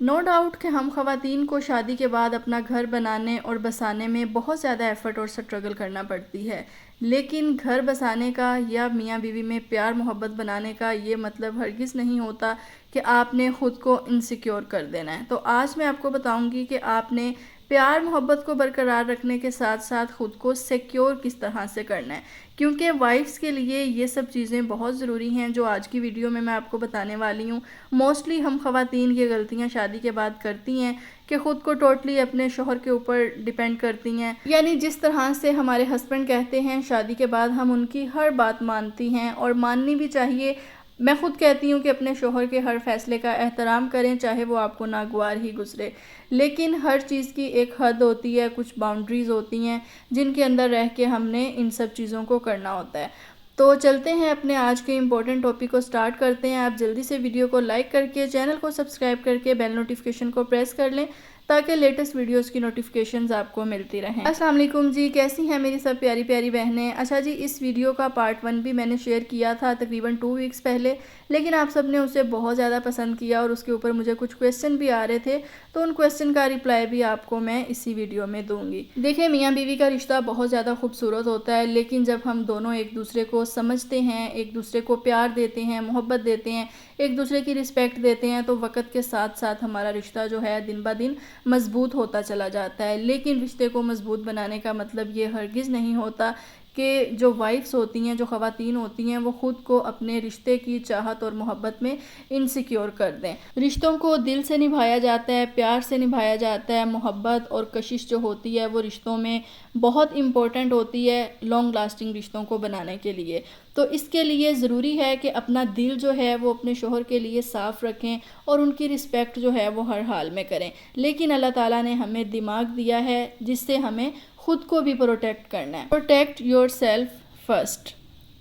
No doubt کہ ہم خواتین کو شادی کے بعد اپنا گھر بنانے اور بسانے میں بہت زیادہ ایفرٹ اور سٹرگل کرنا پڑتی ہے، لیکن گھر بسانے کا یا میاں بیوی میں پیار محبت بنانے کا یہ مطلب ہرگز نہیں ہوتا کہ آپ نے خود کو انسیکیور کر دینا ہے۔ تو آج میں آپ کو بتاؤں گی کہ آپ نے پیار محبت کو برقرار رکھنے کے ساتھ ساتھ خود کو سیکیور کس طرح سے کرنا ہے، کیونکہ وائفز کے لیے یہ سب چیزیں بہت ضروری ہیں جو آج کی ویڈیو میں آپ کو بتانے والی ہوں۔ موسٹلی ہم خواتین یہ غلطیاں شادی کے بعد کرتی ہیں کہ خود کو ٹوٹلی اپنے شوہر کے اوپر ڈیپینڈ کرتی ہیں، یعنی جس طرح سے ہمارے ہسبینڈ کہتے ہیں شادی کے بعد ہم ان کی ہر بات مانتی ہیں، اور ماننی بھی چاہیے۔ میں خود کہتی ہوں کہ اپنے شوہر کے ہر فیصلے کا احترام کریں، چاہے وہ آپ کو ناگوار ہی گزرے، لیکن ہر چیز کی ایک حد ہوتی ہے، کچھ باؤنڈریز ہوتی ہیں جن کے اندر رہ کے ہم نے ان سب چیزوں کو کرنا ہوتا ہے۔ تو چلتے ہیں اپنے آج کے امپورٹنٹ ٹاپک کو سٹارٹ کرتے ہیں۔ آپ جلدی سے ویڈیو کو لائک کر کے چینل کو سبسکرائب کر کے بیل نوٹیفیکیشن کو پریس کر لیں تاکہ لیٹسٹ ویڈیوز کی نوٹیفیکیشنز آپ کو ملتی رہیں۔ السلام علیکم جی، کیسی ہیں میری سب پیاری پیاری بہنیں؟ اچھا جی، اس ویڈیو کا پارٹ 1 بھی میں نے شیئر کیا تھا تقریباً 2 ویکس پہلے، لیکن آپ سب نے اسے بہت زیادہ پسند کیا اور اس کے اوپر مجھے کچھ کویسچن بھی آ رہے تھے، تو ان کویسچن کا ریپلائی بھی آپ کو میں اسی ویڈیو میں دوں گی۔ دیکھیں، میاں بیوی کا رشتہ بہت زیادہ خوبصورت ہوتا ہے، لیکن جب ہم دونوں ایک دوسرے کو سمجھتے ہیں، ایک دوسرے کو پیار دیتے ہیں، محبت دیتے ہیں، ایک دوسرے کی رسپیکٹ دیتے ہیں، تو وقت کے ساتھ ساتھ ہمارا رشتہ جو ہے دن بہ دن مضبوط ہوتا چلا جاتا ہے۔ لیکن رشتے کو مضبوط بنانے کا مطلب یہ ہرگز نہیں ہوتا کہ جو وائفز ہوتی ہیں، جو خواتین ہوتی ہیں، وہ خود کو اپنے رشتے کی چاہت اور محبت میں انسیکیور کر دیں۔ رشتوں کو دل سے نبھایا جاتا ہے، پیار سے نبھایا جاتا ہے۔ محبت اور کشش جو ہوتی ہے وہ رشتوں میں بہت امپورٹنٹ ہوتی ہے لانگ لاسٹنگ رشتوں کو بنانے کے لیے۔ تو اس کے لیے ضروری ہے کہ اپنا دل جو ہے وہ اپنے شوہر کے لیے صاف رکھیں اور ان کی رسپیکٹ جو ہے وہ ہر حال میں کریں۔ لیکن اللہ تعالیٰ نے ہمیں دماغ دیا ہے جس سے ہمیں خود کو بھی پروٹیکٹ کرنا ہے۔ پروٹیکٹ یور سیلف فرسٹ،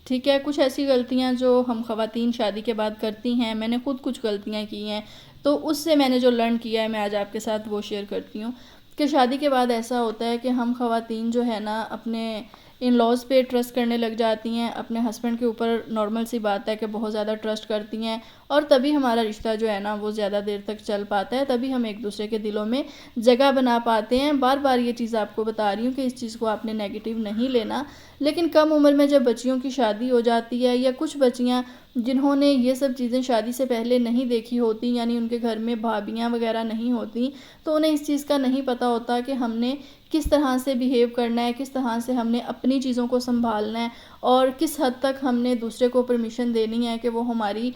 ٹھیک ہے؟ کچھ ایسی غلطیاں جو ہم خواتین شادی کے بعد کرتی ہیں، میں نے خود کچھ غلطیاں کی ہیں، تو اس سے میں نے جو لرن کیا ہے میں آج آپ کے ساتھ وہ شیئر کرتی ہوں کہ شادی کے بعد ایسا ہوتا ہے کہ ہم خواتین جو ہے نا اپنے ان لاز پہ ٹرسٹ کرنے لگ جاتی ہیں، اپنے ہسبینڈ کے اوپر نارمل سی بات ہے کہ بہت زیادہ ٹرسٹ کرتی ہیں، اور تبھی ہمارا رشتہ جو ہے نا وہ زیادہ دیر تک چل پاتا ہے، تبھی ہم ایک دوسرے کے دلوں میں جگہ بنا پاتے ہیں۔ بار بار یہ چیز آپ کو بتا رہی ہوں کہ اس چیز کو آپ نے نیگیٹو نہیں لینا، لیکن کم عمر میں جب بچیوں کی شادی ہو جاتی ہے، یا کچھ بچیاں جنہوں نے یہ سب چیزیں شادی سے پہلے نہیں دیکھی ہوتی، یعنی ان کے گھر میں بھابیاں وغیرہ نہیں ہوتی، تو انہیں اس چیز کا نہیں پتہ ہوتا کہ ہم نے کس طرح سے بیہیو کرنا ہے، کس طرح سے ہم نے اپنی چیزوں کو سنبھالنا ہے، اور کس حد تک ہم نے دوسرے کو پرمیشن دینی ہے کہ وہ ہماری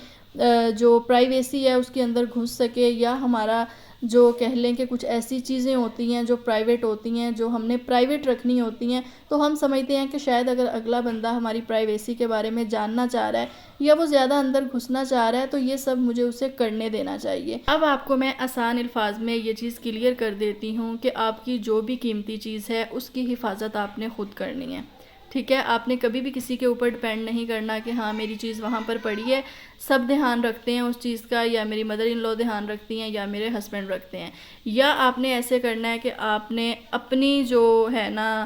جو پرائیویسی ہے اس کے اندر گھس سکے، یا ہمارا جو کہہ لیں کہ کچھ ایسی چیزیں ہوتی ہیں جو پرائیویٹ ہوتی ہیں، جو ہم نے پرائیویٹ رکھنی ہوتی ہیں، تو ہم سمجھتے ہیں کہ شاید اگر اگلا بندہ ہماری پرائیویسی کے بارے میں جاننا چاہ رہا ہے یا وہ زیادہ اندر گھسنا چاہ رہا ہے تو یہ سب مجھے اسے کرنے دینا چاہیے۔ اب آپ کو میں آسان الفاظ میں یہ چیز کلیئر کر دیتی ہوں کہ آپ کی جو بھی قیمتی چیز ہے اس کی حفاظت آپ نے خود کرنی ہے، ٹھیک ہے؟ آپ نے کبھی بھی کسی کے اوپر ڈیپینڈ نہیں کرنا کہ ہاں میری چیز وہاں پر پڑی ہے، سب دھیان رکھتے ہیں اس چیز کا، یا میری مدر ان لو دھیان رکھتی ہیں، یا میرے ہسبینڈ رکھتے ہیں، یا آپ نے ایسے کرنا ہے کہ آپ نے اپنی جو ہے نا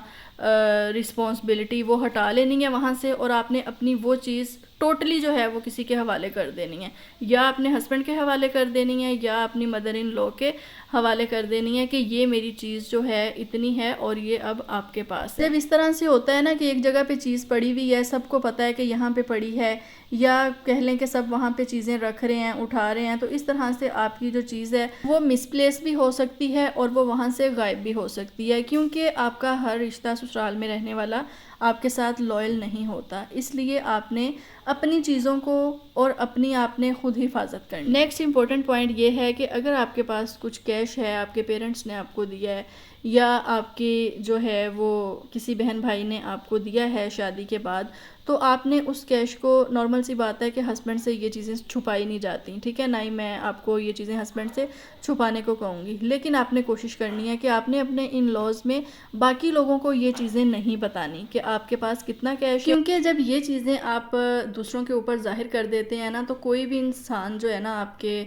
رسپانسبلٹی وہ ہٹا لینی ہے وہاں سے، اور آپ نے اپنی وہ چیز ٹوٹلی جو ہے وہ کسی کے حوالے کر دینی ہے، یا اپنے ہسبینڈ کے حوالے کر دینی ہے، یا اپنی مدر ان لو کے حوالے کر دینی ہے کہ یہ میری چیز جو ہے اتنی ہے اور یہ اب آپ کے پاس ہے۔ جب اس طرح سے ہوتا ہے نا کہ ایک جگہ پہ چیز پڑی ہوئی ہے، سب کو پتہ ہے کہ یہاں پہ پڑی ہے، یا کہہ لیں کہ سب وہاں پہ چیزیں رکھ رہے ہیں، اٹھا رہے ہیں، تو اس طرح سے آپ کی جو چیز ہے وہ مس پلیس بھی ہو سکتی ہے اور وہ وہاں سے غائب بھی ہو سکتی ہے، کیونکہ آپ کا ہر رشتہ سسرال میں رہنے والا آپ کے ساتھ لائل نہیں ہوتا، اس لیے آپ نے اپنی چیزوں کو اور اپنی آپ نے خود حفاظت کرنی۔ نیکسٹ امپورٹنٹ پوائنٹ یہ ہے کہ اگر آپ کے پاس کچھ کیش ہے، آپ کے پیرنٹس نے آپ کو دیا ہے، یا آپ کی جو ہے وہ کسی بہن بھائی نے آپ کو دیا ہے شادی کے بعد، تو آپ نے اس کیش کو، نارمل سی بات ہے کہ ہسبینڈ سے یہ چیزیں چھپائی نہیں جاتی، ٹھیک ہے؟ نہ ہی میں آپ کو یہ چیزیں ہسبینڈ سے چھپانے کو کہوں گی، لیکن آپ نے کوشش کرنی ہے کہ آپ نے اپنے ان لاز میں باقی لوگوں کو یہ چیزیں نہیں بتانی کہ آپ کے پاس کتنا کیش ہے، کیونکہ جب یہ چیزیں آپ دوسروں کے اوپر ظاہر کر دیتے ہیں نا، تو کوئی بھی انسان جو ہے نا آپ کے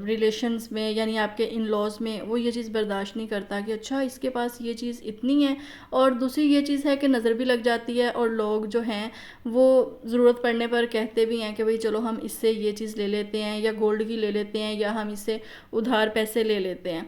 ریلیشنز میں، یعنی آپ کے ان لاز میں، وہ یہ چیز برداشت نہیں کرتا کہ اچھا اس کے پاس یہ چیز اتنی ہے، اور دوسری یہ چیز ہے کہ نظر بھی لگ جاتی ہے اور لوگ لوگ جو ہیں وہ ضرورت پڑنے پر کہتے بھی ہیں کہ بھئی چلو ہم اس سے یہ چیز لے لیتے ہیں، یا گولڈ کی لے لیتے ہیں، یا ہم اس سے ادھار پیسے لے لیتے ہیں.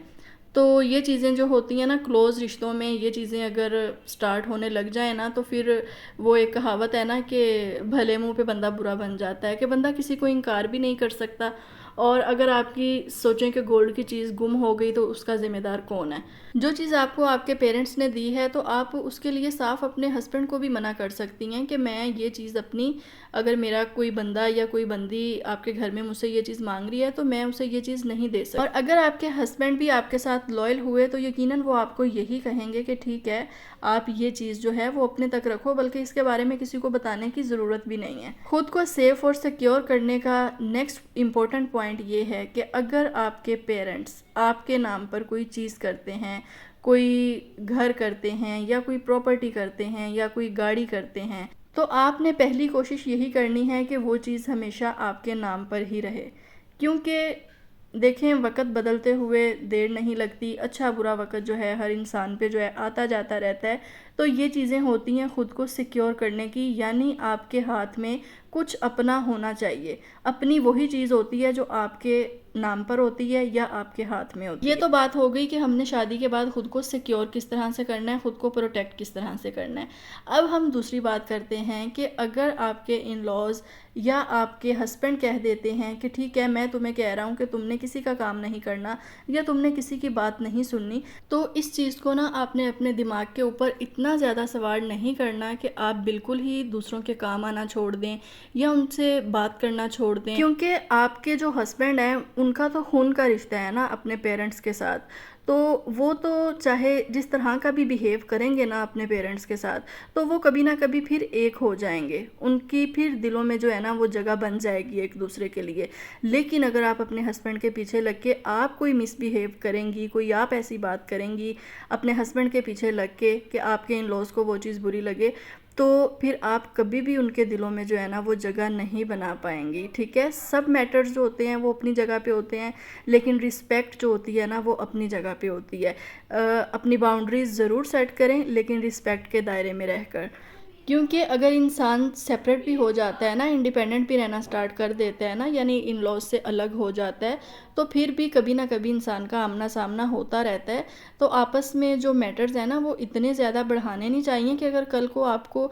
تو یہ چیزیں جو ہوتی ہیں نا کلوز رشتوں میں، یہ چیزیں اگر سٹارٹ ہونے لگ جائیں نا تو پھر وہ ایک کہاوت ہے نا کہ بھلے منہ پہ بندہ برا بن جاتا ہے، کہ بندہ کسی کو انکار بھی نہیں کر سکتا. اور اگر آپ کی سوچیں کہ گولڈ کی چیز گم ہو گئی تو اس کا ذمہ دار کون ہے؟ جو چیز آپ کو آپ کے پیرنٹس نے دی ہے تو آپ اس کے لیے صاف اپنے ہسبینڈ کو بھی منع کر سکتی ہیں کہ میں یہ چیز اپنی، اگر میرا کوئی بندہ یا کوئی بندی آپ کے گھر میں مجھ سے یہ چیز مانگ رہی ہے تو میں اسے یہ چیز نہیں دے سکتی. اور اگر آپ کے ہسبینڈ بھی آپ کے ساتھ لائل ہوئے تو یقیناً وہ آپ کو یہی کہیں گے کہ ٹھیک ہے آپ یہ چیز جو ہے وہ اپنے تک رکھو، بلکہ اس کے بارے میں کسی کو بتانے کی ضرورت بھی نہیں ہے. خود کو سیف اور سیکیور کرنے کا نیکسٹ امپورٹنٹ پوائنٹ یہ ہے کہ اگر آپ کے پیرنٹس آپ کے نام پر کوئی چیز کرتے ہیں، کوئی گھر کرتے ہیں، یا کوئی پراپرٹی کرتے ہیں، یا کوئی گاڑی کرتے ہیں، تو آپ نے پہلی کوشش یہی کرنی ہے کہ وہ چیز ہمیشہ آپ کے نام پر ہی رہے. کیونکہ دیکھیں وقت بدلتے ہوئے دیر نہیں لگتی، اچھا برا وقت جو ہے ہر انسان پہ جو ہے آتا جاتا رہتا ہے. تو یہ چیزیں ہوتی ہیں خود کو سیکیور کرنے کی، یعنی آپ کے ہاتھ میں کچھ اپنا ہونا چاہیے. اپنی وہی چیز ہوتی ہے جو آپ کے نام پر ہوتی ہے یا آپ کے ہاتھ میں ہوتی ہے. یہ تو بات ہو گئی کہ ہم نے شادی کے بعد خود کو سیکیور کس طرح سے کرنا ہے، خود کو پروٹیکٹ کس طرح سے کرنا ہے. اب ہم دوسری بات کرتے ہیں کہ اگر آپ کے ان لاز یا آپ کے ہسبینڈ کہہ دیتے ہیں کہ ٹھیک ہے میں تمہیں کہہ رہا ہوں کہ تم نے کسی کا کام نہیں کرنا یا تم نے کسی کی بات نہیں سننی، تو اس چیز کو نا آپ نے اپنے دماغ کے اوپر اتنا زیادہ سوار نہیں کرنا کہ آپ بالکل ہی دوسروں کے کام آنا چھوڑ دیں یا ان سے بات کرنا چھوڑ دیں. کیونکہ آپ کے جو ہسبینڈ ہیں ان کا تو خون کا رشتہ ہے نا اپنے پیرنٹس کے ساتھ، تو وہ تو چاہے جس طرح کا بھی بیہیو کریں گے نا اپنے پیرنٹس کے ساتھ تو وہ کبھی نہ کبھی پھر ایک ہو جائیں گے، ان کی پھر دلوں میں جو ہے نا وہ جگہ بن جائے گی ایک دوسرے کے لیے. لیکن اگر آپ اپنے ہسبینڈ کے پیچھے لگ کے آپ کوئی مس بیہیو کریں گی، کوئی آپ ایسی بات کریں گی اپنے ہسبینڈ کے پیچھے لگ کے کہ آپ کے ان لوز کو وہ چیز بری لگے، تو پھر آپ کبھی بھی ان کے دلوں میں جو ہے نا وہ جگہ نہیں بنا پائیں گی. ٹھیک ہے، سب میٹرز جو ہوتے ہیں وہ اپنی جگہ پہ ہوتے ہیں، لیکن رسپیکٹ جو ہوتی ہے نا وہ اپنی جگہ پہ ہوتی ہے. اپنی باؤنڈریز ضرور سیٹ کریں لیکن رسپیکٹ کے دائرے میں رہ کر. کیونکہ اگر انسان سیپریٹ بھی ہو جاتا ہے نا، انڈیپینڈنٹ بھی رہنا سٹارٹ کر دیتا ہے نا، یعنی ان لاز سے الگ ہو جاتا ہے، تو پھر بھی کبھی نہ کبھی انسان کا آمنا سامنا ہوتا رہتا ہے. تو آپس میں جو میٹرز ہیں نا وہ اتنے زیادہ بڑھانے نہیں چاہیے کہ اگر کل کو آپ کو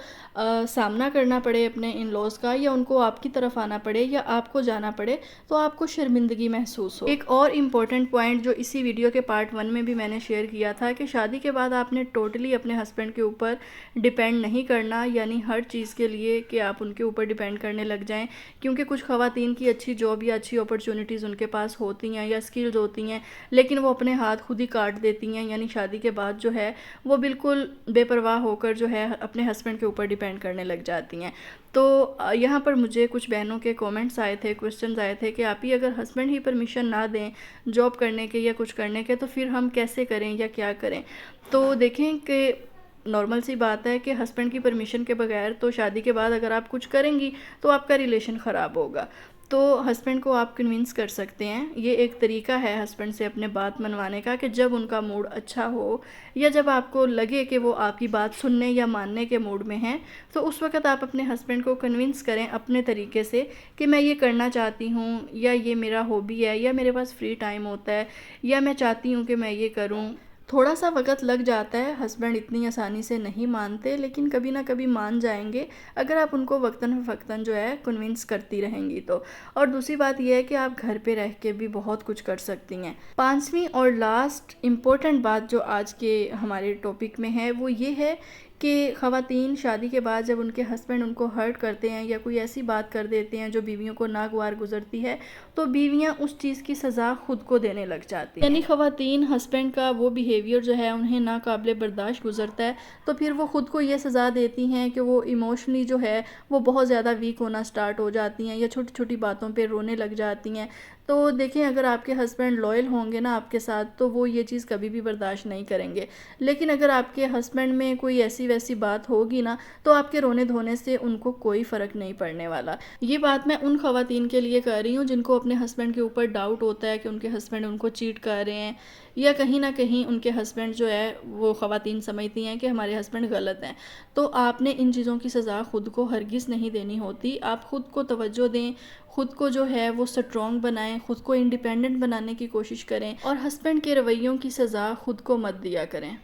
سامنا کرنا پڑے اپنے ان لاز کا، یا ان کو آپ کی طرف آنا پڑے یا آپ کو جانا پڑے تو آپ کو شرمندگی محسوس ہو. ایک اور امپورٹنٹ پوائنٹ جو اسی ویڈیو کے پارٹ 1 میں بھی میں نے شیئر کیا تھا کہ شادی کے بعد آپ نے ٹوٹلی اپنے ہسبینڈ کے اوپر ڈیپینڈ نہیں کرنا، یعنی ہر چیز کے لیے کہ آپ ان کے اوپر ڈیپینڈ کرنے لگ جائیں. کیونکہ کچھ خواتین کی اچھی جاب یا اچھی اپرچونٹیز ان کے پاس ہوتی ہیں یا اسکلز ہوتی ہیں، لیکن وہ اپنے ہاتھ خود ہی کاٹ دیتی ہیں، یعنی شادی کے بعد جو ہے وہ بالکل بے پرواہ ہو کر جو ہے اپنے ہسبینڈ کے اوپر ڈیپینڈ کرنے لگ جاتی ہیں. تو یہاں پر مجھے کچھ بہنوں کے کومنٹس آئے تھے، کوسچنز آئے تھے کہ آپ ہی اگر ہسبینڈ ہی پرمیشن نہ دیں جاب کرنے کے یا کچھ کرنے کے تو پھر ہم کیسے کریں یا کیا کریں. تو دیکھیں کہ نارمل سی بات ہے کہ ہسبینڈ کی پرمیشن کے بغیر تو شادی کے بعد اگر آپ کچھ کریں گی تو آپ کا ریلیشن خراب ہوگا. تو ہسبینڈ کو آپ کنونس کر سکتے ہیں، یہ ایک طریقہ ہے ہسبینڈ سے اپنے بات منوانے کا کہ جب ان کا موڈ اچھا ہو یا جب آپ کو لگے کہ وہ آپ کی بات سننے یا ماننے کے موڈ میں ہیں تو اس وقت آپ اپنے ہسبینڈ کو کنونس کریں اپنے طریقے سے کہ میں یہ کرنا چاہتی ہوں، یا یہ میرا ہابی ہے، یا میرے پاس فری ٹائم ہوتا ہے، یا میں چاہتی ہوں کہ میں یہ کروں. تھوڑا سا وقت لگ جاتا ہے، ہسبینڈ اتنی آسانی سے نہیں مانتے، لیکن کبھی نہ کبھی مان جائیں گے اگر آپ ان کو وقتاً فوقتاً جو ہے کنونس کرتی رہیں گی تو. اور دوسری بات یہ ہے کہ آپ گھر پہ رہ کے بھی بہت کچھ کر سکتی ہیں. 5ویں اور لاسٹ امپورٹنٹ بات جو آج کے ہمارے ٹاپک میں ہے وہ یہ ہے کہ خواتین شادی کے بعد جب ان کے ہسبینڈ ان کو ہرٹ کرتے ہیں یا کوئی ایسی بات کر دیتے ہیں جو بیویوں کو ناگوار گزرتی ہے تو بیویاں اس چیز کی سزا خود کو دینے لگ جاتی ہیں. یعنی خواتین ہسبینڈ کا وہ بیہیویئر جو ہے انہیں ناقابل برداشت گزرتا ہے تو پھر وہ خود کو یہ سزا دیتی ہیں کہ وہ ایموشنلی جو ہے وہ بہت زیادہ ویک ہونا سٹارٹ ہو جاتی ہیں یا چھوٹی چھوٹی باتوں پہ رونے لگ جاتی ہیں. تو دیکھیں اگر آپ کے ہسبینڈ لوئل ہوں گے نا آپ کے ساتھ تو وہ یہ چیز کبھی بھی برداشت نہیں کریں گے، لیکن اگر آپ کے ہسبینڈ میں کوئی ایسی ویسی بات ہوگی نا تو آپ کے رونے دھونے سے ان کو کوئی فرق نہیں پڑنے والا۔ یہ بات میں ان خواتین کے لیے کہہ رہی ہوں جن کو اپنے ہسبینڈ کے اوپر ڈاؤٹ ہوتا ہے کہ ان کے ہسبینڈ ان کو چیٹ کر رہے ہیں، یا کہیں نہ کہیں ان کے ہسبینڈ جو ہے وہ خواتین سمجھتی ہیں کہ ہمارے ہسبینڈ غلط ہیں۔ تو آپ نے ان چیزوں کی سزا خود کو ہرگز نہیں دینی ہوتی، آپ خود کو توجہ دیں، خود کو جو ہے وہ سٹرونگ بنائیں، خود کو انڈیپینڈنٹ بنانے کی کوشش کریں، اور ہسبینڈ کے رویوں کی سزا خود کو مت دیا کریں۔